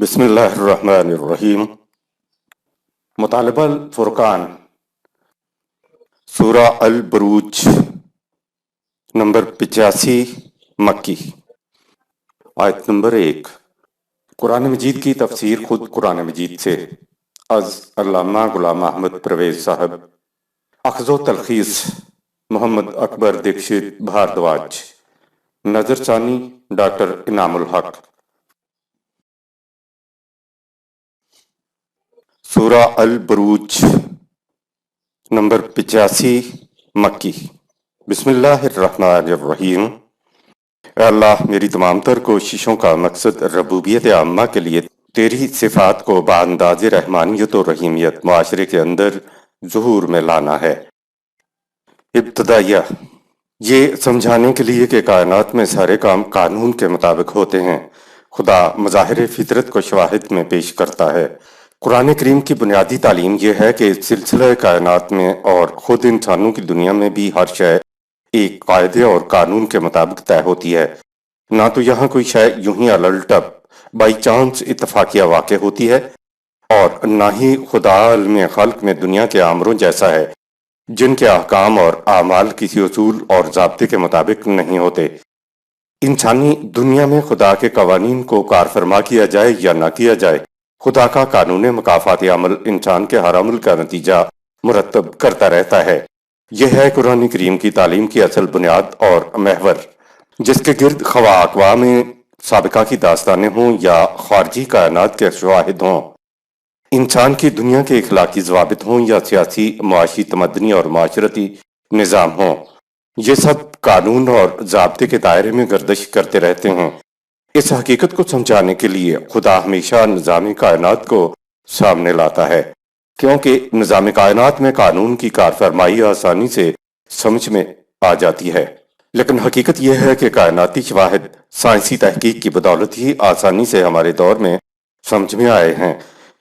بسم اللہ الرحمن الرحیم۔ مطالبہ الفرقان، سورہ البروج، نمبر 85، مکی۔ آیت نمبر 1۔ قرآن مجید کی تفسیر خود قرآن مجید سے، از علامہ غلام احمد پرویز صاحب۔ اخذ و تلخیص محمد اکبر دکشت بھاردواج۔ نظر ثانی ڈاکٹر انعام الحق۔ سورہ البروج، نمبر 85، مکی۔ بسم اللہ الرحمن الرحیم۔ اے اللہ، میری تمام تر کوششوں کا مقصد ربوبیت عامہ کے لیے تیری صفات کو بانداز رحمانیت و رحیمیت معاشرے کے اندر ظہور میں لانا ہے۔ ابتدائیہ، یہ سمجھانے کے لیے کہ کائنات میں سارے کام قانون کے مطابق ہوتے ہیں، خدا مظاہر فطرت کو شواہد میں پیش کرتا ہے۔ قرآن کریم کی بنیادی تعلیم یہ ہے کہ سلسلہ کائنات میں اور خود انسانوں کی دنیا میں بھی ہر شے ایک قاعدے اور قانون کے مطابق طے ہوتی ہے۔ نہ تو یہاں کوئی شے یوں ہی الٹپ بائی چانس اتفاقیہ واقع ہوتی ہے، اور نہ ہی خدا عالم خلق میں دنیا کے آمروں جیسا ہے جن کے احکام اور اعمال کسی اصول اور ضابطے کے مطابق نہیں ہوتے۔ انسانی دنیا میں خدا کے قوانین کو کار فرما کیا جائے یا نہ کیا جائے، خدا کا قانون مکافات عمل انسان کے ہر عمل کا نتیجہ مرتب کرتا رہتا ہے۔ یہ ہے قرآن کریم کی تعلیم کی اصل بنیاد اور محور، جس کے گرد خواہ اقوام سابقہ کی داستانیں ہوں یا خارجی کائنات کے شواہد ہوں، انسان کی دنیا کے اخلاقی ضوابط ہوں یا سیاسی، معاشی، تمدنی اور معاشرتی نظام ہوں، یہ سب قانون اور ضابطے کے دائرے میں گردش کرتے رہتے ہیں۔ اس حقیقت کو سمجھانے کے لیے خدا ہمیشہ نظام کائنات کو سامنے لاتا ہے، کیونکہ نظام کائنات میں قانون کی کار فرمائی آسانی سے سمجھ میں آ جاتی ہے، لیکن حقیقت یہ ہے کہ کائناتی شواہد سائنسی تحقیق کی بدولت ہی آسانی سے ہمارے دور میں سمجھ میں آئے ہیں۔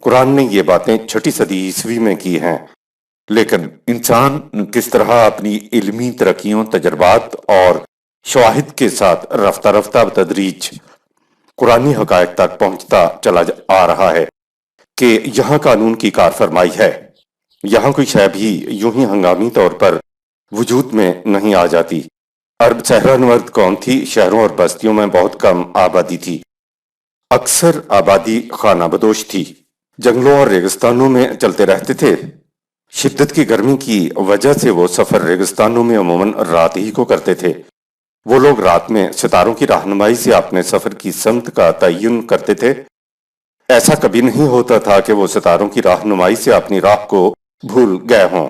قرآن نے یہ باتیں 6 صدی عیسوی میں کی ہیں، لیکن انسان کس طرح اپنی علمی ترقیوں، تجربات اور شواہد کے ساتھ رفتہ رفتہ بتدریج قرآنی حقائق تک پہنچتا چلا آ رہا ہے کہ یہاں قانون کی کار فرمائی ہے۔ یہاں کوئی شے بھی یوں ہی ہنگامی طور پر وجود میں نہیں آ جاتی۔ عرب صحرا نورد قوم تھی، شہروں اور بستیوں میں بہت کم آبادی تھی، اکثر آبادی خانہ بدوش تھی، جنگلوں اور ریگستانوں میں چلتے رہتے تھے۔ شدت کی گرمی کی وجہ سے وہ سفر ریگستانوں میں عموماً رات ہی کو کرتے تھے۔ وہ لوگ رات میں ستاروں کی رہنمائی سے اپنے سفر کی سمت کا تعین کرتے تھے۔ ایسا کبھی نہیں ہوتا تھا کہ وہ ستاروں کی رہنمائی سے اپنی راہ کو بھول گئے ہوں۔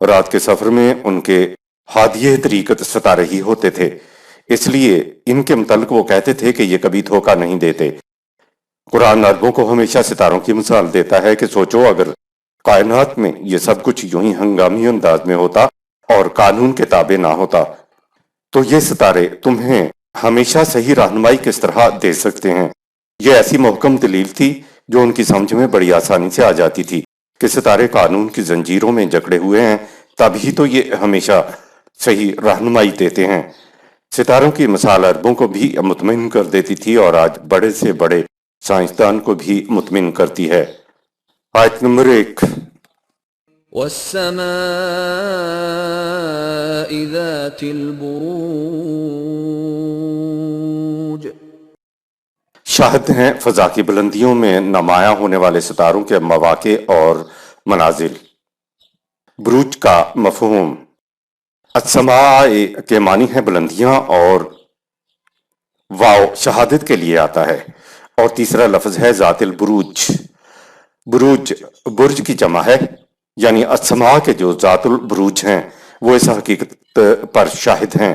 رات کے سفر میں ان کے ہادیہ طریقت ستارے ہی ہوتے تھے، اس لیے ان کے متعلق وہ کہتے تھے کہ یہ کبھی دھوکہ نہیں دیتے۔ قرآن عربوں کو ہمیشہ ستاروں کی مثال دیتا ہے کہ سوچو اگر کائنات میں یہ سب کچھ یوں ہی ہنگامی انداز میں ہوتا اور قانون کے تابع نہ ہوتا، تو یہ ستارے تمہیں ہمیشہ صحیح رہنمائی کس طرح دے سکتے ہیں۔ یہ ایسی محکم دلیل تھی جو ان کی سمجھ میں بڑی آسانی سے آ جاتی تھی کہ ستارے قانون کی زنجیروں میں جکڑے ہوئے ہیں، تب ہی تو یہ ہمیشہ صحیح رہنمائی دیتے ہیں۔ ستاروں کی مثال عربوں کو بھی مطمئن کر دیتی تھی اور آج بڑے سے بڑے سائنسدان کو بھی مطمئن کرتی ہے۔ آیت نمبر 1۔ والسماء ذات البروج۔ شاہد ہیں فضا کی بلندیوں میں نمایاں ہونے والے ستاروں کے مواقع اور منازل۔ بروج کا مفہوم السماء کے معنی ہے بلندیاں، اور واو شہادت کے لیے آتا ہے، اور تیسرا لفظ ہے ذات البروج۔ بروج برج کی جمع ہے، یعنی السماء کے جو ذات البروج ہیں وہ اس حقیقت پر شاہد ہیں۔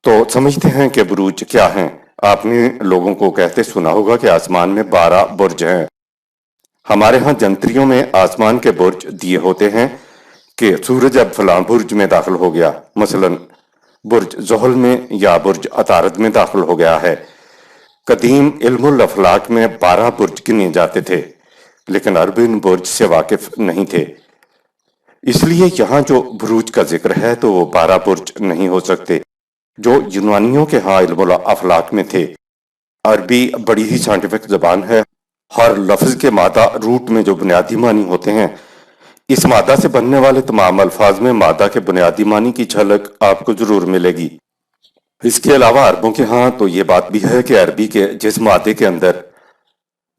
تو سمجھتے ہیں کہ بروج کیا ہیں۔ آپ نے لوگوں کو کہتے سنا ہوگا کہ آسمان میں 12 برج ہیں۔ ہمارے ہاں جنتریوں میں آسمان کے برج دیے ہوتے ہیں کہ سورج اب فلاں برج میں داخل ہو گیا، مثلا برج زحل میں یا برج عطارد میں داخل ہو گیا ہے۔ قدیم علم الافلاک میں 12 برج گنے جاتے تھے، لیکن عرب ان برج سے واقف نہیں تھے، اس لیے یہاں جو بروج کا ذکر ہے تو وہ 12 برج نہیں ہو سکتے جو یونانیوں کے ہاں علم الافلاک میں تھے۔ عربی بڑی ہی سائنٹیفک زبان ہے۔ ہر لفظ کے مادہ روٹ میں جو بنیادی معنی ہوتے ہیں، اس مادہ سے بننے والے تمام الفاظ میں مادہ کے بنیادی معنی کی جھلک آپ کو ضرور ملے گی۔ اس کے علاوہ عربوں کے ہاں تو یہ بات بھی ہے کہ عربی کے جس مادے کے اندر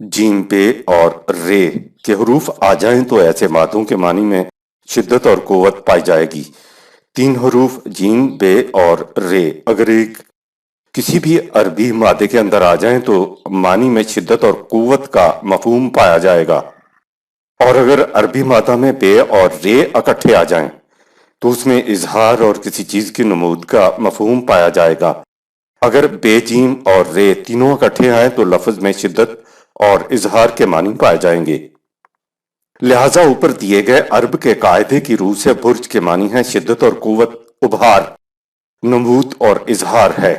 جیم پے اور رے کے حروف آ جائیں تو ایسے مادوں کے معنی میں شدت اور قوت پائی جائے گی۔ 3 حروف جیم بے اور رے اگر ایک کسی بھی عربی مادے کے اندر آ جائیں تو معنی میں شدت اور قوت کا مفہوم پایا جائے گا، اور اگر عربی مادہ میں بے اور رے اکٹھے آ جائیں تو اس میں اظہار اور کسی چیز کی نمود کا مفہوم پایا جائے گا۔ اگر بے جیم اور رے تینوں اکٹھے آئیں تو لفظ میں شدت اور اظہار کے معنی پائے جائیں گے۔ لہٰذا اوپر دیے گئے عرب کے قاعدے کی روح سے برج کے معنی ہے شدت اور قوت، ابھار، نمود اور اظہار ہے۔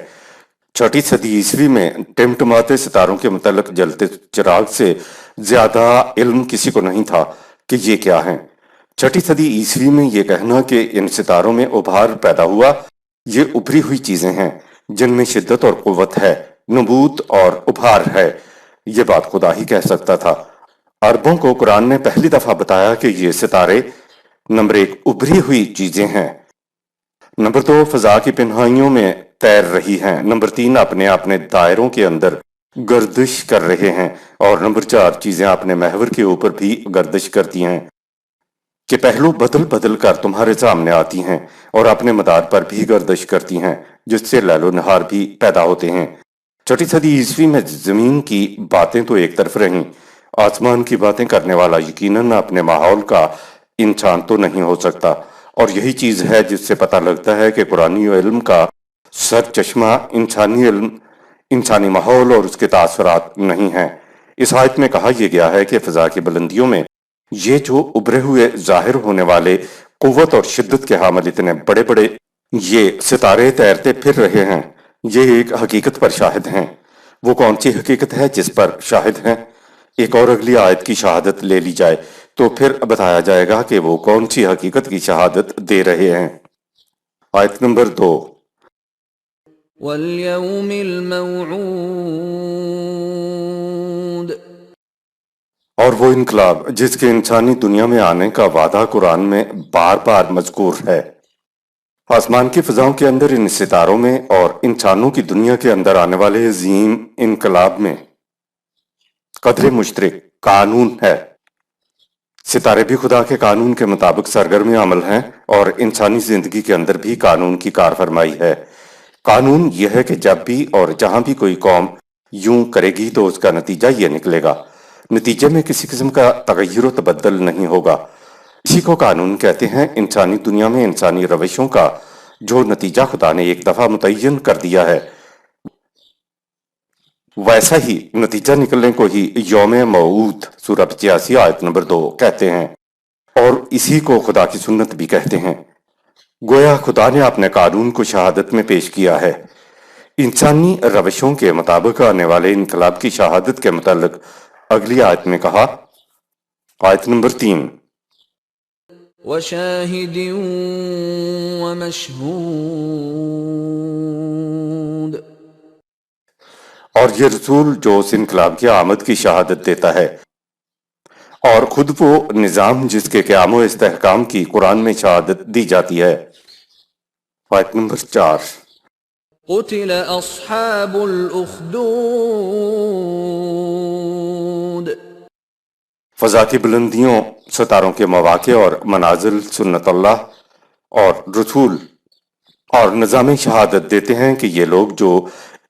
6 صدی عیسوی میں ٹمٹماتے ستاروں کے متعلق جلتے چراغ سے زیادہ علم کسی کو نہیں تھا کہ یہ کیا ہیں۔ 6 صدی عیسوی میں یہ کہنا کہ ان ستاروں میں ابھار پیدا ہوا، یہ ابھری ہوئی چیزیں ہیں جن میں شدت اور قوت ہے، نبوت اور ابھار ہے، یہ بات خدا ہی کہہ سکتا تھا۔ عربوں کو قرآن نے پہلی دفعہ بتایا کہ یہ ستارے نمبر 1 ابھری ہوئی چیزیں ہیں، نمبر 2 فضا کی پنہائیوں میں تیر رہی ہیں، نمبر 3 اپنے دائروں کے اندر گردش کر رہے ہیں، اور نمبر 4 چیزیں اپنے محور کے اوپر بھی گردش کرتی ہیں کہ پہلو بدل بدل کر تمہارے سامنے آتی ہیں اور اپنے مدار پر بھی گردش کرتی ہیں، جس سے لیل و نہار بھی پیدا ہوتے ہیں۔ 6 صدی عیسوی میں زمین کی باتیں تو ایک طرف رہیں، آسمان کی باتیں کرنے والا یقیناً اپنے ماحول کا انسان تو نہیں ہو سکتا، اور یہی چیز ہے جس سے پتہ لگتا ہے کہ قرآنی علم کا سر چشمہ انسانی علم، انسانی ماحول اور اس کے تاثرات نہیں ہیں۔ اس آیت میں کہا یہ گیا ہے کہ فضا کی بلندیوں میں یہ جو ابھرے ہوئے ظاہر ہونے والے قوت اور شدت کے حامل اتنے بڑے بڑے یہ ستارے تیرتے پھر رہے ہیں، یہ ایک حقیقت پر شاہد ہیں۔ وہ کون سی حقیقت ہے جس پر شاہد ہیں؟ ایک اور اگلی آیت کی شہادت لے لی جائے تو پھر بتایا جائے گا کہ وہ کون سی حقیقت کی شہادت دے رہے ہیں۔ آیت نمبر 2۔ واليوم الموعود، اور وہ انقلاب جس کے انسانی دنیا میں آنے کا وعدہ قرآن میں بار بار مذکور ہے۔ آسمان کی فضاؤں کے اندر ان ستاروں میں اور انسانوں کی دنیا کے اندر آنے والے عظیم انقلاب میں قدر مشترک قانون ہے۔ ستارے بھی خدا کے قانون کے مطابق سرگرم عمل ہیں، اور انسانی زندگی کے اندر بھی قانون کی کار فرمائی ہے۔ قانون یہ ہے کہ جب بھی اور جہاں بھی کوئی قوم یوں کرے گی تو اس کا نتیجہ یہ نکلے گا، نتیجے میں کسی قسم کا تغیر و تبدل نہیں ہوگا۔ اسی کو قانون کہتے ہیں۔ انسانی دنیا میں انسانی روشوں کا جو نتیجہ خدا نے ایک دفعہ متعین کر دیا ہے، ویسا ہی نتیجہ نکلنے کو ہی یوم موعود سورہ 85 آیت نمبر 2 کہتے ہیں، اور اسی کو خدا کی سنت بھی کہتے ہیں۔ گویا خدا نے اپنے قانون کو شہادت میں پیش کیا ہے۔ انسانی روشوں کے مطابق آنے والے انقلاب کی شہادت کے متعلق اگلی آیت میں کہا، آیت نمبر 3، وشاهد ومشهود، اور یہ رسول جو اس انقلاب کی آمد کی شہادت دیتا ہے، اور خود وہ نظام جس کے قیام و استحکام کی قرآن میں شہادت دی جاتی ہے۔ آیت نمبر 4، قتل اصحاب الاخدود، فضا کی بلندیوں، ستاروں کے مواقع اور منازل، سنت اللہ اور رسول اور نظام شہادت دیتے ہیں کہ یہ لوگ جو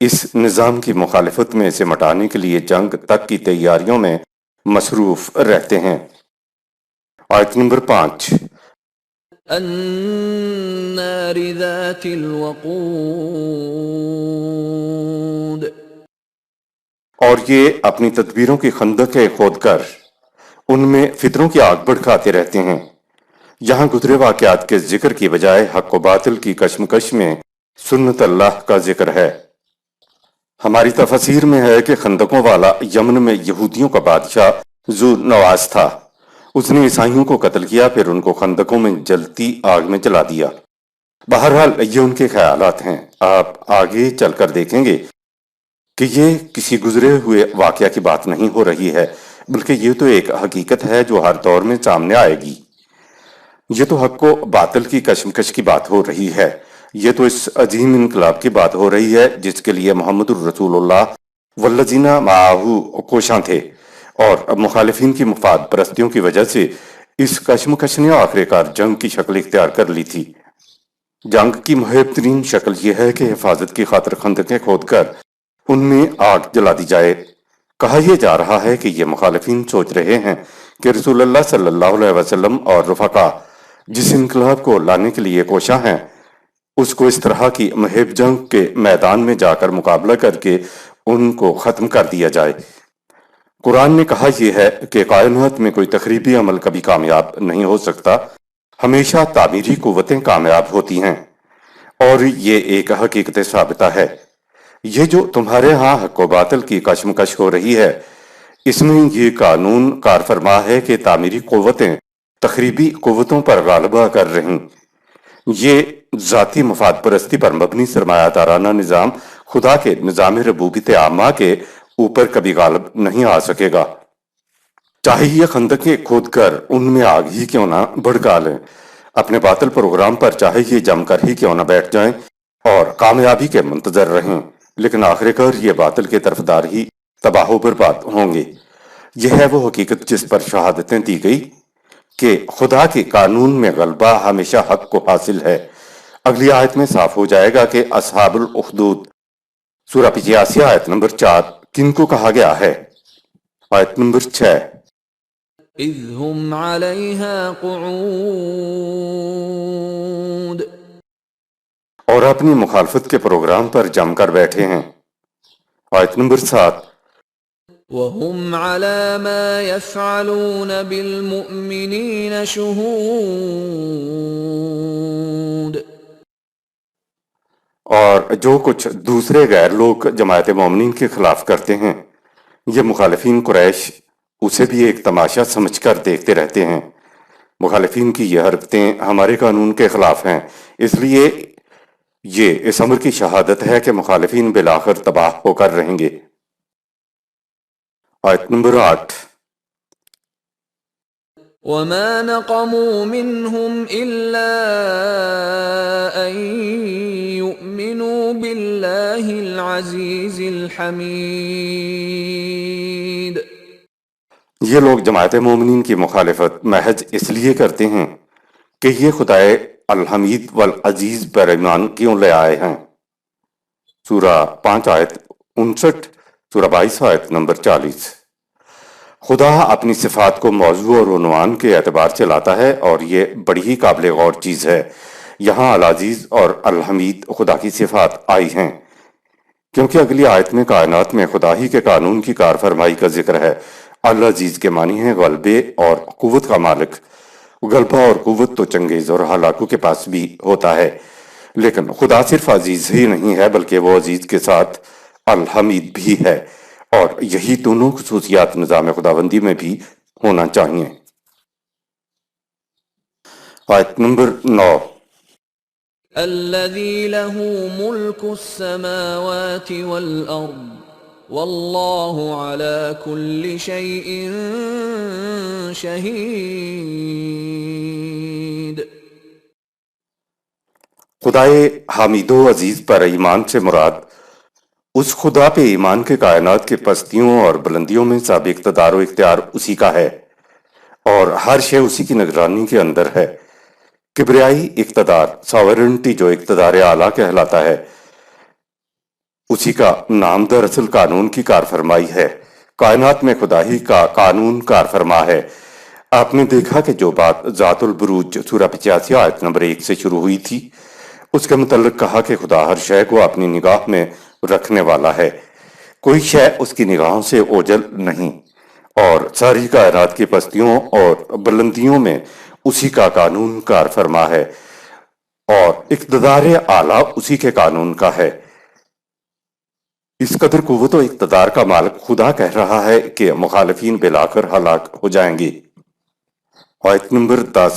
اس نظام کی مخالفت میں اسے مٹانے کے لیے جنگ تک کی تیاریوں میں مصروف رہتے ہیں۔ آیت نمبر 5، النار ذات الوقود، اور یہ اپنی تدبیروں کی خندقیں کھود کر ان میں فتنوں کی آگ بھڑکاتے رہتے ہیں۔ یہاں گزرے واقعات کے ذکر کی بجائے حق و باطل کی کشمکش میں سنت اللہ کا ذکر ہے۔ ہماری تفسیر میں ہے کہ خندقوں والا یمن میں یہودیوں کا بادشاہ ذو نواس تھا۔ اس نے عیسائیوں کو قتل کیا، پھر ان کو خندقوں میں جلتی آگ میں جلا دیا۔ بہرحال یہ ان کے خیالات ہیں، آپ آگے چل کر دیکھیں گے کہ یہ کسی گزرے ہوئے واقعہ کی بات نہیں ہو رہی ہے، بلکہ یہ تو ایک حقیقت ہے جو ہر دور میں سامنے آئے گی۔ یہ تو حق و باطل کی کشمکش کی بات ہو رہی ہے، یہ تو اس عظیم انقلاب کی بات ہو رہی ہے جس کے لیے محمد الرسول اللہ والذین معہ کوشاں تھے، اور اب مخالفین کی مفاد پرستیوں کی وجہ سے اس کشمکش نے آخر کار جنگ کی شکل اختیار کر لی تھی۔ جنگ کی محیب ترین شکل یہ ہے کہ حفاظت کی خاطر خندقیں کھود کر ان میں آگ جلا دی جائے۔ کہا یہ جا رہا ہے کہ یہ مخالفین سوچ رہے ہیں کہ رسول اللہ صلی اللہ علیہ وسلم اور رفقا جس انقلاب کو لانے کے لیے کوشاں ہیں، اس کو اس طرح کی محیب جنگ کے میدان میں جا کر مقابلہ کر کے ان کو ختم کر دیا جائے۔ قرآن نے کہا یہ ہے کہ کائنات میں کوئی تخریبی عمل کبھی کامیاب نہیں ہو سکتا، ہمیشہ تعمیری قوتیں کامیاب ہوتی ہیں، اور یہ ایک حقیقت ثابتہ ہے۔ یہ جو تمہارے ہاں حق و باطل کی کشمکش ہو رہی ہے، اس میں یہ قانون کار فرما ہے کہ تعمیری قوتیں تخریبی قوتوں پر غالبہ کر رہیں۔ یہ ذاتی مفاد پرستی پر مبنی سرمایہ دارانہ نظام خدا کے نظام ربوبیت عامہ کے اوپر کبھی غالب نہیں آ سکے گا، چاہے یہ خندقیں کھود کر ان میں آگ ہی کیوں نہ بھڑکا لیں، اپنے باطل پروگرام پر چاہے یہ جم کر ہی کیوں نہ بیٹھ جائیں اور کامیابی کے منتظر رہیں، لیکن آخر کار یہ باطل کے طرفدار ہی تباہ و برباد ہوں گے۔ یہ ہے وہ حقیقت جس پر شہادتیں دی گئی کہ خدا کے قانون میں غلبہ ہمیشہ حق کو حاصل ہے۔ اگلی آیت میں صاف ہو جائے گا کہ اصحاب الاخدود سورہ 85 آیت نمبر 4 کن کو کہا گیا ہے۔ آیت نمبر 6، إذ هم عليها قعود اور اپنی مخالفت کے پروگرام پر جم کر بیٹھے ہیں۔ آیت نمبر 7، وهم على ما يفعلون بالمؤمنين شهود اور جو کچھ دوسرے غیر لوگ جماعت مومنین کے خلاف کرتے ہیں، یہ مخالفین قریش اسے بھی ایک تماشا سمجھ کر دیکھتے رہتے ہیں۔ مخالفین کی یہ حرکتیں ہمارے قانون کے خلاف ہیں، اس لیے یہ اس امر کی شہادت ہے کہ مخالفین بالآخر تباہ ہو کر رہیں گے۔ آیت نمبر 8، وما نقموا منهم إلا أن يؤمنوا بالله العزيز الحميد یہ لوگ جماعت مومنین کی مخالفت محض اس لیے کرتے ہیں کہ یہ خدائے الحمید والعزیز پر ایمان کیوں لے آئے ہیں۔ سورہ 5 آیت 59، سورہ 22 آیت نمبر 40۔ خدا اپنی صفات کو موضوع اور عنوان کے اعتبار سے لاتا ہے، اور یہ بڑی ہی قابل غور چیز ہے۔ یہاں العزیز اور الحمید خدا کی صفات آئی ہیں، کیونکہ اگلی آیت میں کائنات میں خدا ہی کے قانون کی کار فرمائی کا ذکر ہے۔ العزیز کے معنی ہے غلبے اور قوت کا مالک۔ غلبہ اور قوت تو چنگیز اور ہلاکو کے پاس بھی ہوتا ہے، لیکن خدا صرف عزیز ہی نہیں ہے بلکہ وہ عزیز کے ساتھ الحمید بھی ہے، اور یہی دونوں خصوصیات نظام خداوندی میں بھی ہونا چاہیے۔ آیت نمبر 9، الذي له ملك السماوات والأرض والله على كل شيء شهيد خدائے حمید و عزیز پر ایمان سے مراد اس خدا پہ ایمان کے کائنات کے پستیوں اور بلندیوں میں سب اقتدار و اختیار اسی کا ہے، اور ہر شے اسی کی نگرانی کے اندر ہے۔ کبریائی اقتدار، ساورنٹی، جو اقتدار اعلیٰ کہلاتا ہے، اسی کا نام دراصل قانون کی کار فرمائی ہے۔ کائنات میں خدا ہی کا قانون کار فرما ہے۔ آپ نے دیکھا کہ جو بات ذات البروج سورہ 85 آیت نمبر 1 سے شروع ہوئی تھی، اس کے متعلق کہا کہ خدا ہر شے کو اپنی نگاہ میں رکھنے والا ہے، کوئی شے اس کی نگاہوں سے اوجل نہیں، اور ساری کائنات کی پستیوں اور بلندیوں میں اسی کا قانون کار فرما ہے، اور اقتدار اعلیٰ اسی کے قانون کا ہے۔ اس قدر قوت و اقتدار کا مالک خدا کہہ رہا ہے کہ مخالفین بالآخر ہلاک ہو جائیں گے۔ آیت نمبر 10،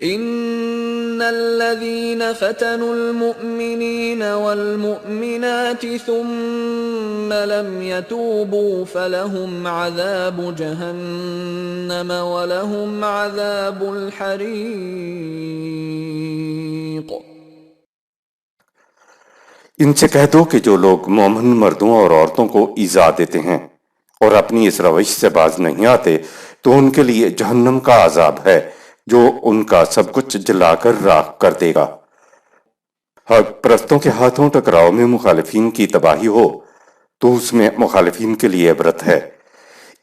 إن الذين فتنوا المؤمنين والمؤمنات ثم لم يتوبوا فلهم عذاب جهنم ولهم عذاب الحريق۔ ان سے کہہ دو کہ جو لوگ مومن مردوں اور عورتوں کو ایذا دیتے ہیں اور اپنی اس روش سے باز نہیں آتے تو ان کے لیے جہنم کا عذاب ہے جو ان کا سب کچھ جلا کر راکھ کر دے گا۔ حق پرستوں کے ہاتھوں ٹکراؤ میں مخالفین کی تباہی ہو تو اس میں مخالفین کے لیے عبرت ہے۔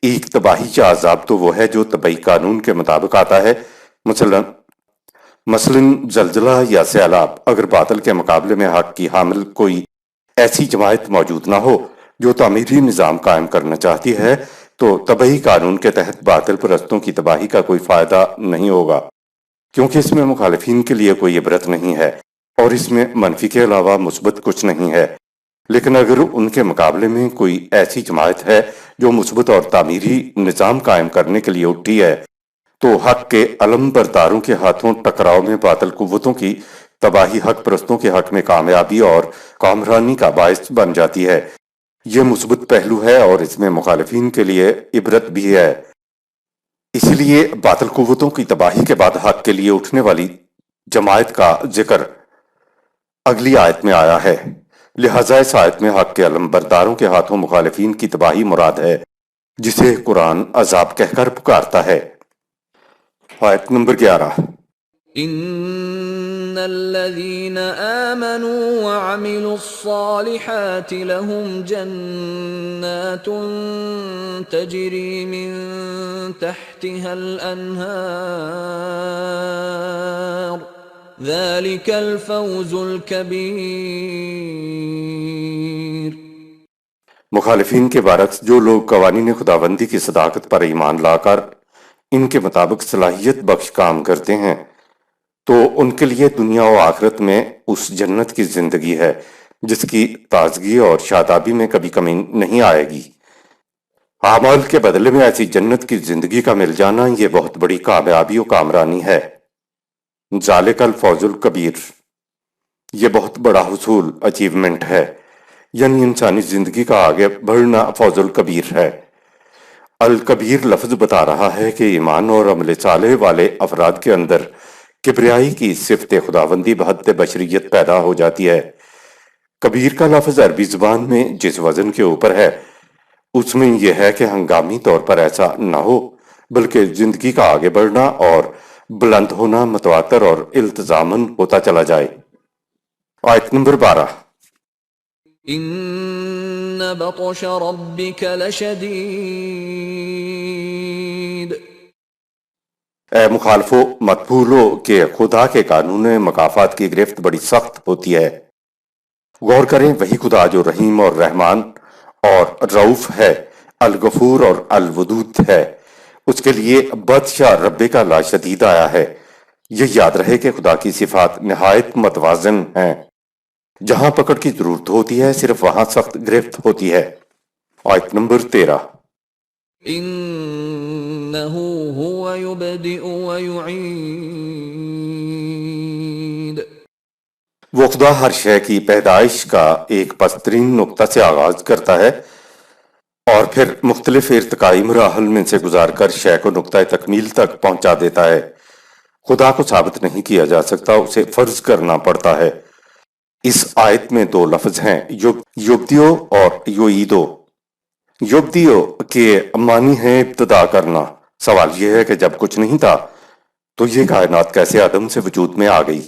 ایک تباہی کا عذاب تو وہ ہے جو طبعی قانون کے مطابق آتا ہے، مثلاً زلزلہ یا سیلاب۔ اگر باطل کے مقابلے میں حق کی حامل کوئی ایسی جماعت موجود نہ ہو جو تعمیری نظام قائم کرنا چاہتی ہے تو طبعی قانون کے تحت باطل پرستوں کی تباہی کا کوئی فائدہ نہیں ہوگا، کیونکہ اس میں مخالفین کے لیے کوئی عبرت نہیں ہے اور اس میں منفی کے علاوہ مثبت کچھ نہیں ہے۔ لیکن اگر ان کے مقابلے میں کوئی ایسی جماعت ہے جو مثبت اور تعمیری نظام قائم کرنے کے لیے اٹھی ہے تو حق کے علم برداروں کے ہاتھوں ٹکراؤ میں باطل قوتوں کی تباہی حق پرستوں کے حق میں کامیابی اور کامرانی کا باعث بن جاتی ہے۔ یہ مثبت پہلو ہے اور اس میں مخالفین کے لیے عبرت بھی ہے۔ اسی لیے باطل قوتوں کی تباہی کے بعد حق کے لیے اٹھنے والی جماعت کا ذکر اگلی آیت میں آیا ہے، لہٰذا اس آیت میں حق کے علم برداروں کے ہاتھوں مخالفین کی تباہی مراد ہے، جسے قرآن عذاب کہہ کر پکارتا ہے۔ آیت نمبر 11۔ ان الذين آمنوا وعملوا الصالحات لهم جنات تجري من تحتها الأنهار ذلك الفوز الكبير۔ مخالفین کے برعکس جو لوگ قوانین خداوندی کی صداقت پر ایمان لا کر ان کے مطابق صلاحیت بخش کام کرتے ہیں تو ان کے لیے دنیا و آخرت میں اس جنت کی زندگی ہے جس کی تازگی اور شادابی میں کبھی کمی نہیں آئے گی۔ اعمال کے بدلے میں ایسی جنت کی زندگی کا مل جانا یہ بہت بڑی کامیابی و کامرانی ہے۔ ذالک الفوز الکبیر، یہ بہت بڑا حصول، اچیومنٹ ہے، یعنی انسانی زندگی کا آگے بڑھنا فوز الکبیر ہے۔ الکبیر لفظ بتا رہا ہے کہ ایمان اور عمل صالح والے افراد کے اندر کبریائی کی صفت خداوندی بحد بشریت پیدا ہو جاتی ہے۔ کبیر کا لفظ عربی زبان میں جس وزن کے اوپر ہے اس میں یہ ہے کہ ہنگامی طور پر ایسا نہ ہو بلکہ زندگی کا آگے بڑھنا اور بلند ہونا متواتر اور التزاماً ہوتا چلا جائے۔ آیت نمبر 12۔ ان بطش ربک لشدید۔ اے مخالفو مت بھولو کہ خدا کے قانون مکافات کی گرفت بڑی سخت ہوتی ہے۔ غور کریں، وہی خدا جو رحیم اور رحمان اور رؤوف ہے، الغفور اور الودود ہے، اس کے لیے بطش رب کا لا شدید آیا ہے۔ یہ یاد رہے کہ خدا کی صفات نہایت متوازن ہیں، جہاں پکڑ کی ضرورت ہوتی ہے صرف وہاں سخت گرفت ہوتی ہے۔ آیت نمبر 13۔ انه هو يبدئ ويعيد۔ وہ خدا ہر شے کی پیدائش کا ایک پسترین نقطہ سے آغاز کرتا ہے اور پھر مختلف ارتقائی مراحل میں سے گزار کر شے کو نقطہ تکمیل تک پہنچا دیتا ہے۔ خدا کو ثابت نہیں کیا جا سکتا، اسے فرض کرنا پڑتا ہے۔ اس آیت میں دو لفظ ہیں، یبدیو اور یعیدو۔ یبدیو کے معنی ہے ابتدا کرنا۔ سوال یہ ہے کہ جب کچھ نہیں تھا تو یہ کائنات کیسے عدم سے وجود میں آ گئی؟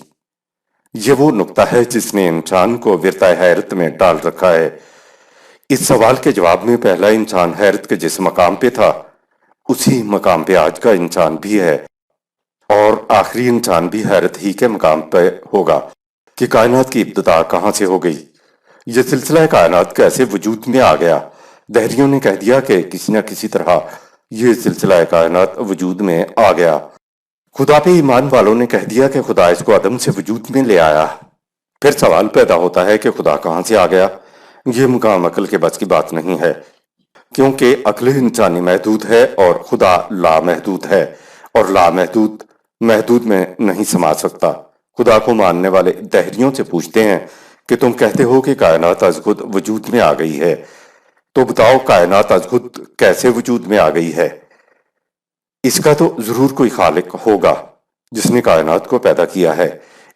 یہ وہ نقطہ ہے جس نے انسان کو ورطۂ حیرت میں ڈال رکھا ہے۔ اس سوال کے جواب میں پہلا انسان حیرت کے جس مقام پہ تھا اسی مقام پہ آج کا انسان بھی ہے، اور آخری انسان بھی حیرت ہی کے مقام پہ ہوگا کہ کائنات کی ابتدا کہاں سے ہو گئی، یہ سلسلہ کائنات کیسے وجود میں آ گیا۔ دہریوں نے کہہ دیا کہ کسی نہ کسی طرح یہ سلسلہ کائنات وجود میں آ گیا۔ خدا پہ ایمان والوں نے کہہ دیا کہ خدا اس کو عدم سے وجود میں لے آیا۔ پھر سوال پیدا ہوتا ہے کہ خدا کہاں سے آ گیا؟ یہ مقام عقل کے بس کی بات نہیں ہے، کیونکہ عقل انسانی محدود ہے اور خدا لامحدود ہے، اور لامحدود محدود میں نہیں سما سکتا۔ خدا کو ماننے والے دہریوں سے پوچھتے ہیں کہ تم کہتے ہو کہ کائنات از خود وجود میں آ گئی ہے، تو بتاؤ کائنات از خود کیسے وجود میں آ گئی ہے؟ اس کا تو ضرور کوئی خالق ہوگا جس نے کائنات کو پیدا کیا ہے۔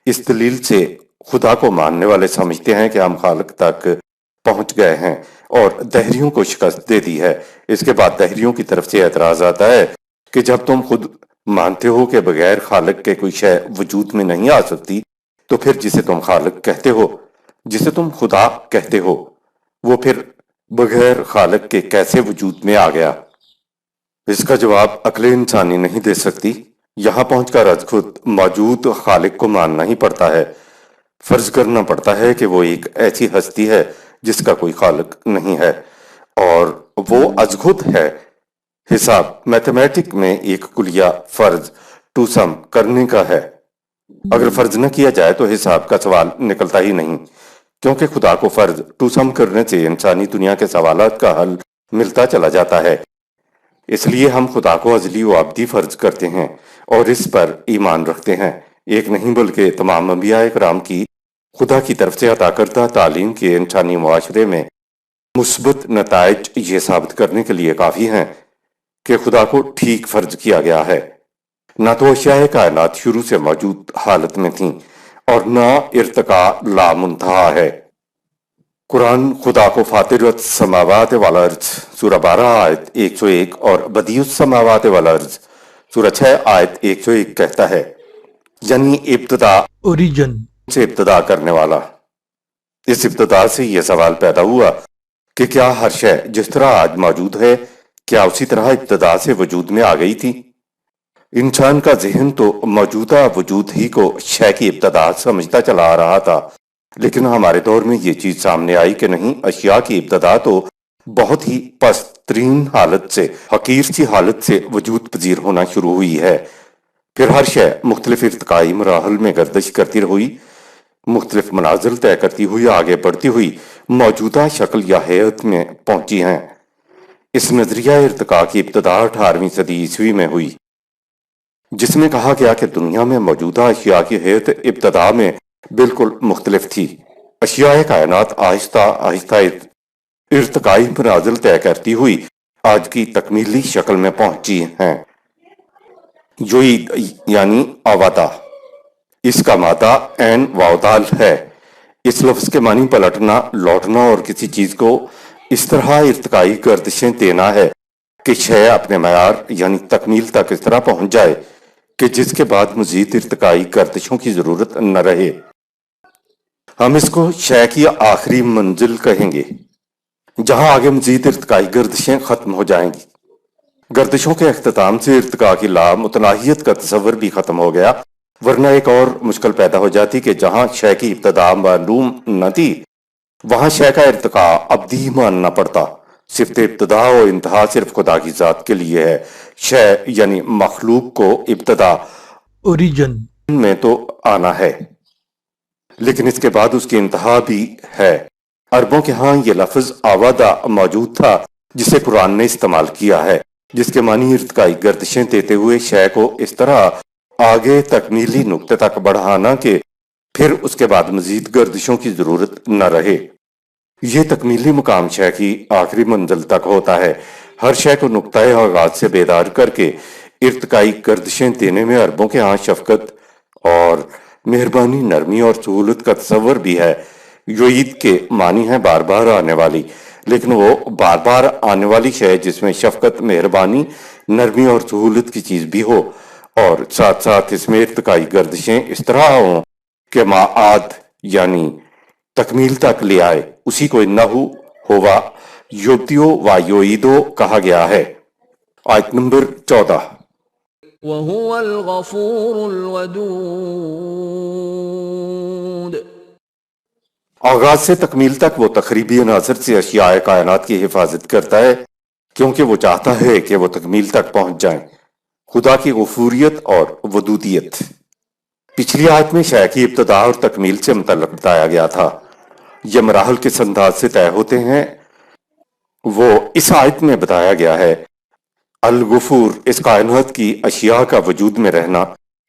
اس دلیل سے خدا کو ماننے والے سمجھتے ہیں کہ ہم خالق تک پہنچ گئے ہیں اور دہریوں کو شکست دے دی ہے۔ اس کے بعد دہریوں کی طرف سے اعتراض آتا ہے کہ جب تم خود مانتے ہو کہ بغیر خالق کے کوئی شے وجود میں نہیں آ سکتی، تو پھر جسے تم خالق کہتے ہو، جسے تم خدا کہتے ہو، وہ پھر بغیر خالق کے کیسے وجود میں آ گیا؟ اس کا جواب عقل انسانی نہیں دے سکتی۔ یہاں پہنچ کر از خود موجود خالق کو ماننا ہی پڑتا ہے، فرض کرنا پڑتا ہے کہ وہ ایک ایسی ہستی ہے جس کا کوئی خالق نہیں ہے اور وہ از خود ہے۔ حساب میتھمیٹک میں ایک کلیہ فرض ٹو سم کرنے کا ہے۔ اگر فرض نہ کیا جائے تو حساب کا سوال نکلتا ہی نہیں، کیونکہ خدا کو فرض ٹو سم کرنے سے انسانی دنیا کے سوالات کا حل ملتا چلا جاتا ہے۔ اس لیے ہم خدا کو ازلی و ابدی فرض کرتے ہیں اور اس پر ایمان رکھتے ہیں۔ ایک نہیں بلکہ تمام انبیاء کرام کی خدا کی طرف سے عطا کردہ تعلیم کے انسانی معاشرے میں مثبت نتائج یہ ثابت کرنے کے لیے کافی ہیں کہ خدا کو ٹھیک فرض کیا گیا ہے۔ نہ تو اشیاء کائنات شروع سے موجود حالت میں تھیں اور نہ ارتقاء لا منتہا ہے۔ قرآن خدا کو فاطر السماوات والارض سورہ 12 آیت 101 اور بدیع السماوات والارض سورہ 6 آیت 101 کہتا ہے، یعنی ابتدا اوریجن سے ابتدا کرنے والا۔ اس ابتدا سے یہ سوال پیدا ہوا کہ کیا ہر شے جس طرح آج موجود ہے کیا اسی طرح ابتدا سے وجود میں آ گئی تھی؟ انسان کا ذہن تو موجودہ وجود ہی کو شے کی ابتدا سمجھتا چلا آ رہا تھا، لیکن ہمارے دور میں یہ چیز سامنے آئی کہ نہیں، اشیاء کی ابتدا تو بہت ہی پست ترین حالت سے، حقیر سی حالت سے وجود پذیر ہونا شروع ہوئی ہے۔ پھر ہر شے مختلف ارتقائی مراحل میں گردش کرتی ہوئی، مختلف منازل طے کرتی ہوئی آگے بڑھتی ہوئی موجودہ شکل یا ہیئت میں پہنچی ہیں۔ اس نظریہ ارتقاء کی ابتدا 18ویں صدی عیسوی میں ہوئی، جس میں کہا گیا کہ دنیا میں موجودہ اشیاء کی ہیئت ابتدا میں بالکل مختلف تھی۔ اشیاء کائنات آہستہ آہستہ ارتقائی منازل طے کرتی ہوئی آج کی تکمیلی شکل میں پہنچی ہیں۔ یوید یعنی آواتا، اس کا مادہ عین واودال ہے۔ اس لفظ کے معنی پلٹنا، لوٹنا اور کسی چیز کو اس طرح ارتقائی گردشیں دینا ہے کہ شے اپنے معیار یعنی تکمیل تک اس طرح پہنچ جائے کہ جس کے بعد مزید ارتقائی گردشوں کی ضرورت نہ رہے۔ ہم اس کو شے کی آخری منزل کہیں گے، جہاں آگے مزید ارتقائی گردشیں ختم ہو جائیں گی۔ گردشوں کے اختتام سے ارتقاء کی لامتناہیت کا تصور بھی ختم ہو گیا، ورنہ ایک اور مشکل پیدا ہو جاتی کہ جہاں شے کی ابتدا معلوم نہ تھی وہاں شے کا ارتقاء ابدی ماننا پڑتا۔ صفت ابتدا و انتہا صرف خدا کی ذات کے لیے ہے۔ شے یعنی مخلوق کو ابتدا اوریجن میں تو آنا ہے، لیکن اس کے بعد اس کی انتہا بھی ہے۔ عربوں کے ہاں یہ لفظ آوادہ موجود تھا جسے قرآن نے استعمال کیا ہے، جس کے معنی ارتقائی گردشیں دیتے ہوئے شے کو اس طرح آگے تکمیلی نقطے تک بڑھانا کہ پھر اس کے بعد مزید گردشوں کی ضرورت نہ رہے۔ یہ تکمیلی مقام شے کی آخری منزل تک ہوتا ہے۔ ہر شے کو نقطۂ آغاز سے بیدار کر کے ارتقائی گردشیں دینے میں عربوں کے ہاں شفقت اور مہربانی، نرمی اور سہولت کا تصور بھی ہے۔ یعید کے معنی ہے بار بار آنے والی، لیکن وہ بار بار آنے والی شے جس میں شفقت، مہربانی، نرمی اور سہولت کی چیز بھی ہو، اور ساتھ ساتھ اس میں ارتقائی گردشیں اس طرح ہوں کہ معاد یعنی تکمیل تک لے آئے۔ اسی کو انہو ہوا یبدیو و یعیدو کہا گیا ہے۔ آیت نمبر 14۔ وهو الغفور الودود آغاز سے تکمیل تک وہ تقریبی عناصر سے اشیاء کائنات کی حفاظت کرتا ہے، کیونکہ وہ چاہتا ہے کہ وہ تکمیل تک پہنچ جائیں۔ خدا کی غفوریت اور ودودیت پچھلی آیت میں شے کی ابتدا اور تکمیل سے متعلق بتایا گیا تھا۔ یہ مراحل کس انداز سے طے ہوتے ہیں وہ اس آیت میں بتایا گیا ہے۔ الغفور، اس کائنات کی اشیاء کا وجود میں رہنا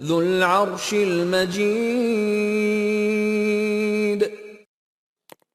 ذُو الْعَرْشِ الْمَجِيدُ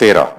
13।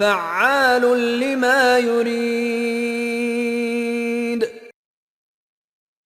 فَعَّالٌ لِمَا يُرِيدُ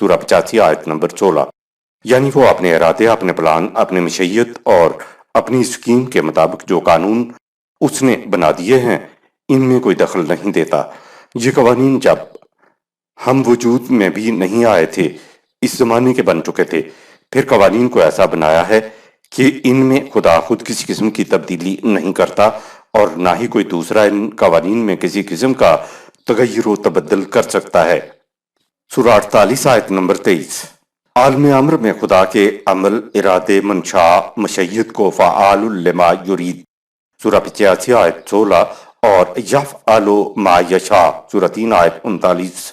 سورہ 85 آیت نمبر 16۔ یعنی وہ اپنے ارادے، اپنے پلان، اپنی مشیت اور اپنی اسکیم کے مطابق جو قانون اس نے بنا دیے ہیں ان میں کوئی دخل نہیں دیتا۔ یہ قوانین جب ہم وجود میں بھی نہیں آئے تھے اس زمانے کے بن چکے تھے، پھر قوانین کو ایسا بنایا ہے کہ ان میں خدا خود کسی قسم کی تبدیلی نہیں کرتا اور نہ ہی کوئی دوسرا ان قوانین میں کسی قسم کا تغیر و تبدل کر سکتا ہے۔ سورہ 48 آیت نمبر 23۔ عالم امر میں خدا کے عمل، ارادے، منشا، مشیت کو فعال لما یرید سورہ 85 آیت 16 اور یفعل ما یشاء سورہ 3 آیت 39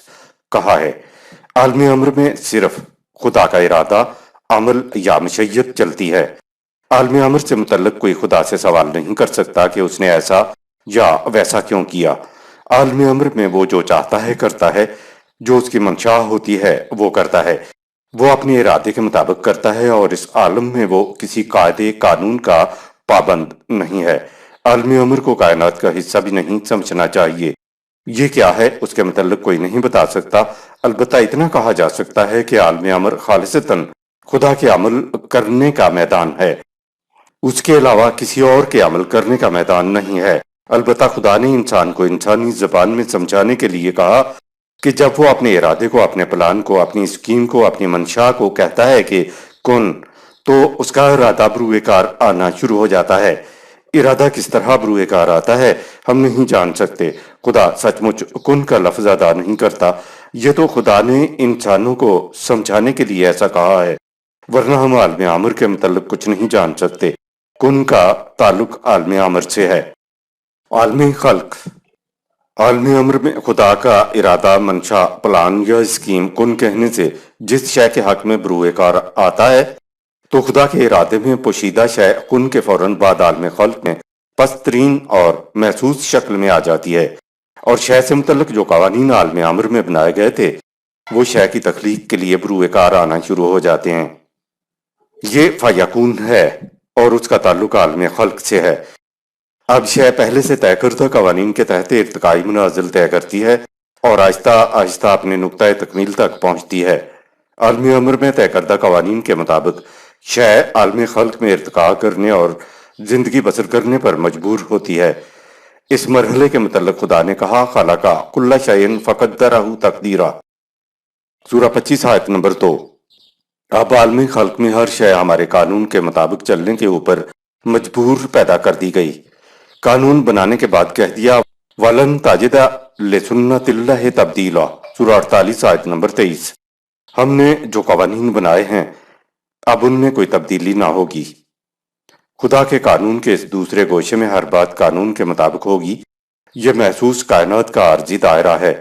کہا ہے۔ عالم امر میں صرف خدا کا ارادہ، عمل یا مشیت چلتی ہے۔ عالم امر سے متعلق کوئی خدا سے سوال نہیں کر سکتا کہ اس نے ایسا یا ویسا کیوں کیا۔ عالم امر میں وہ جو چاہتا ہے کرتا ہے، جو اس کی منشا ہوتی ہے وہ کرتا ہے، وہ اپنے ارادے کے مطابق کرتا ہے اور اس عالم میں وہ کسی قاعدے قانون کا پابند نہیں ہے۔ عالم امر کو کائنات کا حصہ بھی نہیں سمجھنا چاہیے۔ یہ کیا ہے اس کے متعلق کوئی نہیں بتا سکتا، البتہ اتنا کہا جا سکتا ہے کہ عالم امر خالصتاً خدا کے عمل کرنے کا میدان ہے، اس کے علاوہ کسی اور کے عمل کرنے کا میدان نہیں ہے۔ البتہ خدا نے انسان کو انسانی زبان میں سمجھانے کے لیے کہا کہ جب وہ اپنے ارادے کو، اپنے پلان کو، اپنی اسکیم کو، اپنی منشا کو کہتا ہے کہ کن، تو اس کا ارادہ بروئے کار آنا شروع ہو جاتا ہے۔ ارادہ کس طرح بروئے کار آتا ہے ہم نہیں جان سکتے۔ خدا سچ مچ کن کا لفظ ادا نہیں کرتا، یہ تو خدا نے انسانوں کو سمجھانے کے لیے ایسا کہا ہے، ورنہ ہم عالم امر کے متعلق کچھ نہیں جان سکتے۔ کن کا تعلق عالم امر سے ہے۔ عالم خلق، عالم امر میں خدا کا ارادہ، منشا، پلان یا اسکیم کن کہنے سے جس شے کے حق میں بروئے کار آتا ہے تو خدا کے ارادے میں پوشیدہ شے کن کے فوراً بعد عالم خلق میں پست ترین اور محسوس شکل میں آ جاتی ہے، اور شے سے متعلق جو قوانین عالم امر میں بنائے گئے تھے وہ شے کی تخلیق کے لیے بروئے کار آنا شروع ہو جاتے ہیں۔ یہ فیکون ہے اور اس کا تعلق عالم خلق سے ہے۔ اب شے پہلے سے طے کردہ قوانین کے تحت ارتقائی منازل طے کرتی ہے اور آہستہ آہستہ اپنے نقطۂ تکمیل تک پہنچتی ہے۔ عالم امر میں طے کردہ قوانین کے مطابق شے عالم خلق میں ارتقاء کرنے اور زندگی بسر کرنے پر مجبور ہوتی ہے۔ اس مرحلے کے متعلق خدا نے کہا خلق کل شیء فقدرہ تقدیرا سورہ 25 آیت نمبر 2۔ اب عالم خلق میں ہر شے ہمارے قانون کے مطابق چلنے کے اوپر مجبور پیدا کر دی گئی۔ قانون بنانے کے بعد کہہ دیا وَلَن تَجِدَ لِسُنَّتِ اللَّهِ تَبْدِيلًا سورہ 48 آیت نمبر 23۔ ہم نے جو قوانین بنائے ہیں اب ان میں کوئی تبدیلی نہ ہوگی۔ خدا کے قانون کے اس دوسرے گوشے میں ہر بات قانون کے مطابق ہوگی۔ یہ محسوس کائنات کا عارضی دائرہ ہے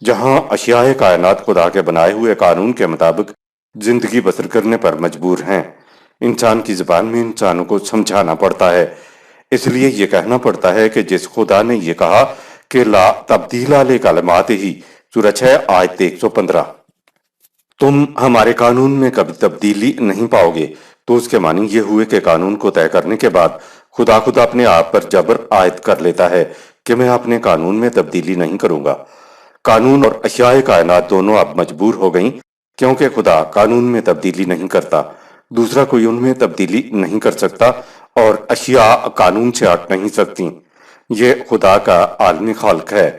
جہاں اشیاء کائنات خدا کے بنائے ہوئے قانون کے مطابق زندگی بسر کرنے پر مجبور ہیں۔ انسان کی زبان میں انسانوں کو سمجھانا پڑتا ہے، اس لیے یہ کہنا پڑتا ہے کہ جس خدا نے یہ کہا کہ لا تبدیل لکلماتہ سورہ 6 آیت 115، تم ہمارے قانون میں کبھی تبدیلی نہیں پاؤ گے، تو اس کے معنی یہ ہوئے کہ قانون کو طے کرنے کے بعد خدا خود اپنے آپ پر جبر عائد کر لیتا ہے کہ میں اپنے قانون میں تبدیلی نہیں کروں گا۔ قانون اور اشیاء کائنات دونوں اب مجبور ہو گئیں کیونکہ خدا قانون میں تبدیلی نہیں کرتا، دوسرا کوئی ان میں تبدیلی نہیں کر سکتا اور اشیاء قانون سے ہٹ نہیں سکتی۔ یہ خدا کا عالم خلق ہے۔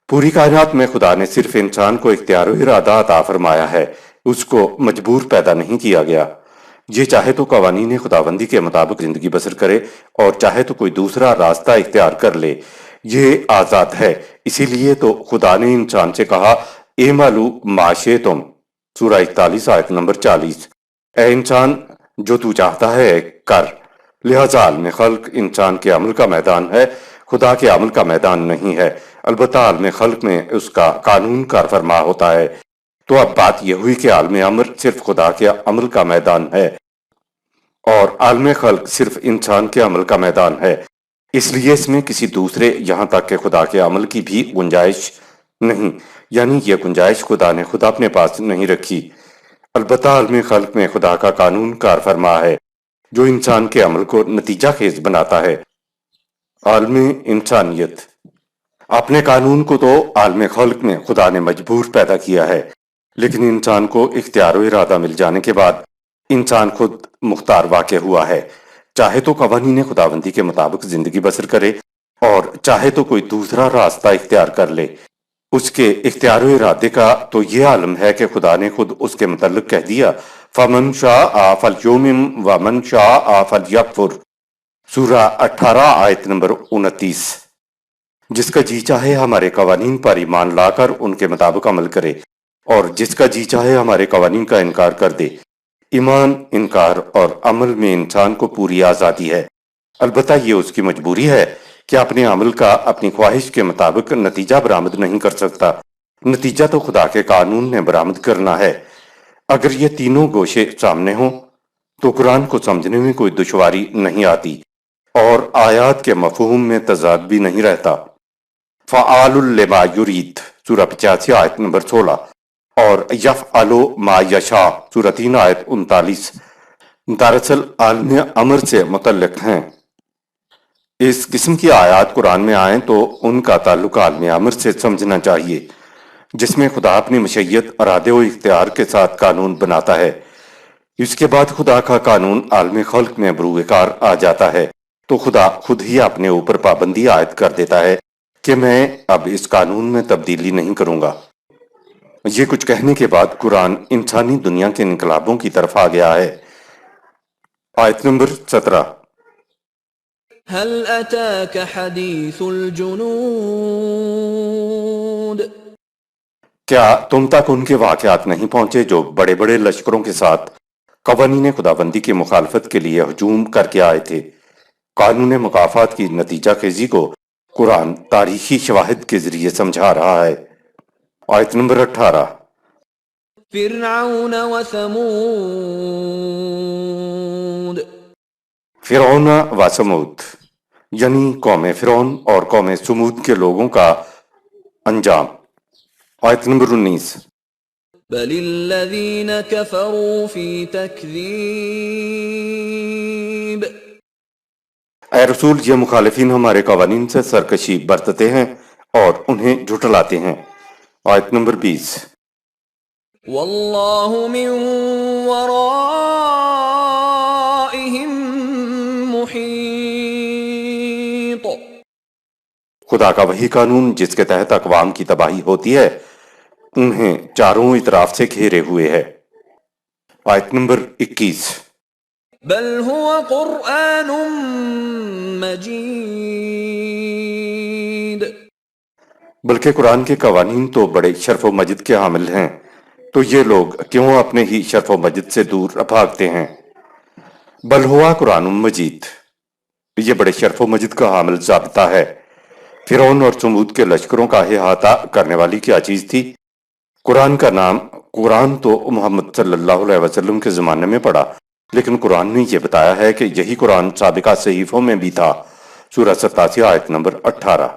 پوری کائنات میں خدا نے صرف انسان کو اختیار و ارادہ عطا فرمایا ہے، اس کو مجبور پیدا نہیں کیا گیا۔ یہ چاہے تو قوانین خداوندی کے مطابق زندگی بسر کرے اور چاہے تو کوئی دوسرا راستہ اختیار کر لے، یہ آزاد ہے۔ اسی لیے تو خدا نے انسان سے کہا اعملوا ما شئتم سورہ 41 آیت نمبر 40، اے انسان جو تو چاہتا ہے کر۔ لہذا عالم خلق انسان کے عمل کا میدان ہے، خدا کے عمل کا میدان نہیں ہے، البتہ عالم خلق میں اس کا قانون کار فرما ہوتا ہے۔ تو اب بات یہ ہوئی کہ عالم امر صرف خدا کے عمل کا میدان ہے اور عالم خلق صرف انسان کے عمل کا میدان ہے، اس لیے اس میں کسی دوسرے یہاں تک کہ خدا کے عمل کی بھی گنجائش نہیں، یعنی یہ گنجائش خدا نے خود اپنے پاس نہیں رکھی۔ البتہ عالم خلق میں خدا کا قانون کار فرما ہے جو انسان کے عمل کو نتیجہ خیز بناتا ہے۔ عالم انسانیت، اپنے قانون کو تو عالم خلق میں خدا نے مجبور پیدا کیا ہے، لیکن انسان کو اختیار و ارادہ مل جانے کے بعد انسان خود مختار واقع ہوا ہے، چاہے تو قوانین خداوندی کے مطابق زندگی بسر کرے اور چاہے تو کوئی دوسرا راستہ اختیار کر لے۔ اس کے اختیار و ارادے کا تو یہ عالم ہے کہ خدا نے خود اس کے متعلق کہہ دیا فَمَنْ شَاءَ فَلْيُؤْمِنْ وَمَنْ شَاءَ فَلْيَكْفُرْ، سورہ 18 آیت نمبر 29۔ جس کا جی چاہے ہمارے قوانین پر ایمان لا کر ان کے مطابق عمل کرے اور جس کا جی چاہے ہمارے قوانین کا انکار کر دے۔ ایمان، انکار اور عمل میں انسان کو پوری آزادی ہے، البتہ یہ اس کی مجبوری ہے کہ اپنے عمل کا اپنی خواہش کے مطابق نتیجہ برآمد نہیں کر سکتا۔ نتیجہ تو خدا کے قانون نے برآمد کرنا ہے۔ اگر یہ تینوں گوشے سامنے ہوں تو قرآن کو سمجھنے میں کوئی دشواری نہیں آتی اور آیات کے مفہوم میں تضاد بھی نہیں رہتا۔ فعال لما یرید، سورہ 85 آیت نمبر 16 اور یفعل ما یشاء، سورہ 3 آیت 39 دراصل عالم امر سے متعلق ہیں۔ اس قسم کی آیات قرآن میں آئیں تو ان کا تعلق عالم امر سے سمجھنا چاہیے، جس میں خدا اپنی مشیت، ارادے و اختیار کے ساتھ قانون بناتا ہے۔ اس کے بعد خدا کا قانون عالم خلق میں بروئے کار آ جاتا ہے تو خدا خود ہی اپنے اوپر پابندی عائد کر دیتا ہے کہ میں اب اس قانون میں تبدیلی نہیں کروں گا۔ یہ کچھ کہنے کے بعد قرآن انسانی دنیا کے انقلابوں کی طرف آ گیا ہے۔ آیت نمبر 17۔ هل أتاك حديث الجنود؟ کیا تم تک ان کے واقعات نہیں پہنچے جو بڑے بڑے لشکروں کے ساتھ قوانین خداوندی کی مخالفت کے لیے ہجوم کر کے آئے تھے؟ قانون مکافات کی نتیجہ خیزی کو قرآن تاریخی شواہد کے ذریعے سمجھا رہا ہے۔ آیت نمبر 18۔ فرعون وثمود، فرعون و سمود یعنی قوم فرعون اور قوم سمود کے لوگوں کا انجام۔ آیت نمبر 19۔ بل الذين كفروا في تكذيب، اے رسول، یہ مخالفین ہمارے قوانین سے سرکشی برتتے ہیں اور انہیں جھٹلاتے ہیں۔ آیت نمبر 20۔ والله من ورائهم محيط، خدا کا وہی قانون جس کے تحت اقوام کی تباہی ہوتی ہے انہیں چاروں اطراف سے گھیرے ہوئے ہے۔ آیت نمبر 21۔ بل هو قرآن مجید، بلکہ قرآن کے قوانین تو بڑے شرف و مجد کے حامل ہیں، تو یہ لوگ کیوں اپنے ہی شرف و مجد سے دور بھاگتے ہیں؟ بل ہوا قرآن مجید، یہ بڑے شرف و مجد کا حامل ضابطہ ہے۔ فرعون اور سمود کے لشکروں کا احاطہ کرنے والی کیا چیز تھی؟ قرآن کا نام قرآن تو محمد صلی اللہ علیہ وسلم کے زمانے میں پڑا، لیکن قرآن نے یہ بتایا ہے کہ یہی قرآن سابقہ صحیفوں میں بھی تھا، سورہ 87 آیت نمبر 18۔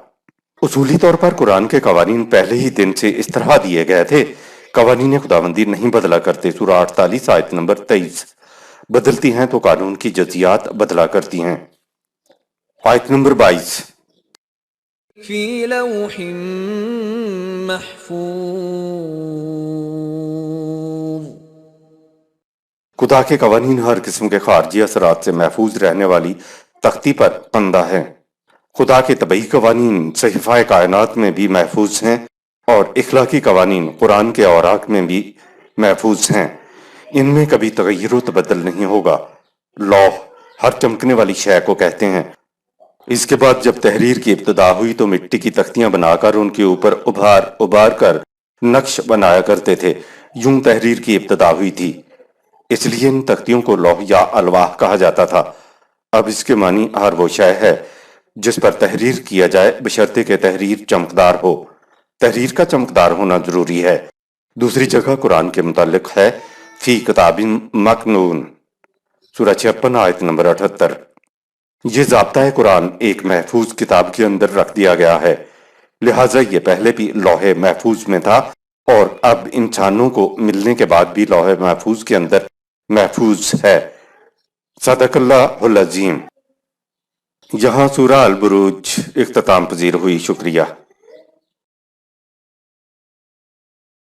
اصولی طور پر قرآن کے قوانین پہلے ہی دن سے اس طرح دیے گئے تھے، قوانین خداوندی نہیں بدلا کرتے، سورہ 48 آیت نمبر 23۔ بدلتی ہیں تو قانون کی جزیات بدلا کرتی ہیں۔ آیت نمبر 22۔ فی لوح محفوظ، خدا کے قوانین ہر قسم کے خارجی اثرات سے محفوظ رہنے والی تختی پر پندہ ہیں۔ خدا کے طبعی قوانین صحیفہ کائنات میں بھی محفوظ ہیں اور اخلاقی قوانین قرآن کے اوراق میں بھی محفوظ ہیں، ان میں کبھی تغیر و تبدل نہیں ہوگا۔ لوح ہر چمکنے والی شے کو کہتے ہیں۔ اس کے بعد جب تحریر کی ابتدا ہوئی تو مٹی کی تختیاں بنا کر ان کے اوپر ابھار کر نقش بنایا کرتے تھے، یوں تحریر کی ابتدا ہوئی تھی، اس لیے ان تختیوں کو لوح یا الواح کہا جاتا تھا۔ اب اس کے معنی ہر وہ شے ہے جس پر تحریر کیا جائے بشرطے کہ تحریر چمکدار ہو۔ تحریر کا چمکدار ہونا ضروری ہے۔ دوسری جگہ قرآن کے متعلق ہے فی کتاب مکنون، سورہ 56 آیت نمبر 78۔ یہ ضابطہ قرآن ایک محفوظ کتاب کے اندر رکھ دیا گیا ہے، لہٰذا یہ پہلے بھی لوح محفوظ میں تھا اور اب انسانوں کو ملنے کے بعد بھی لوح محفوظ کے اندر محفوظ ہے۔ صدق اللہ العظیم۔ یہاں سورہ البروج اختتام پذیر ہوئی۔ شکریہ۔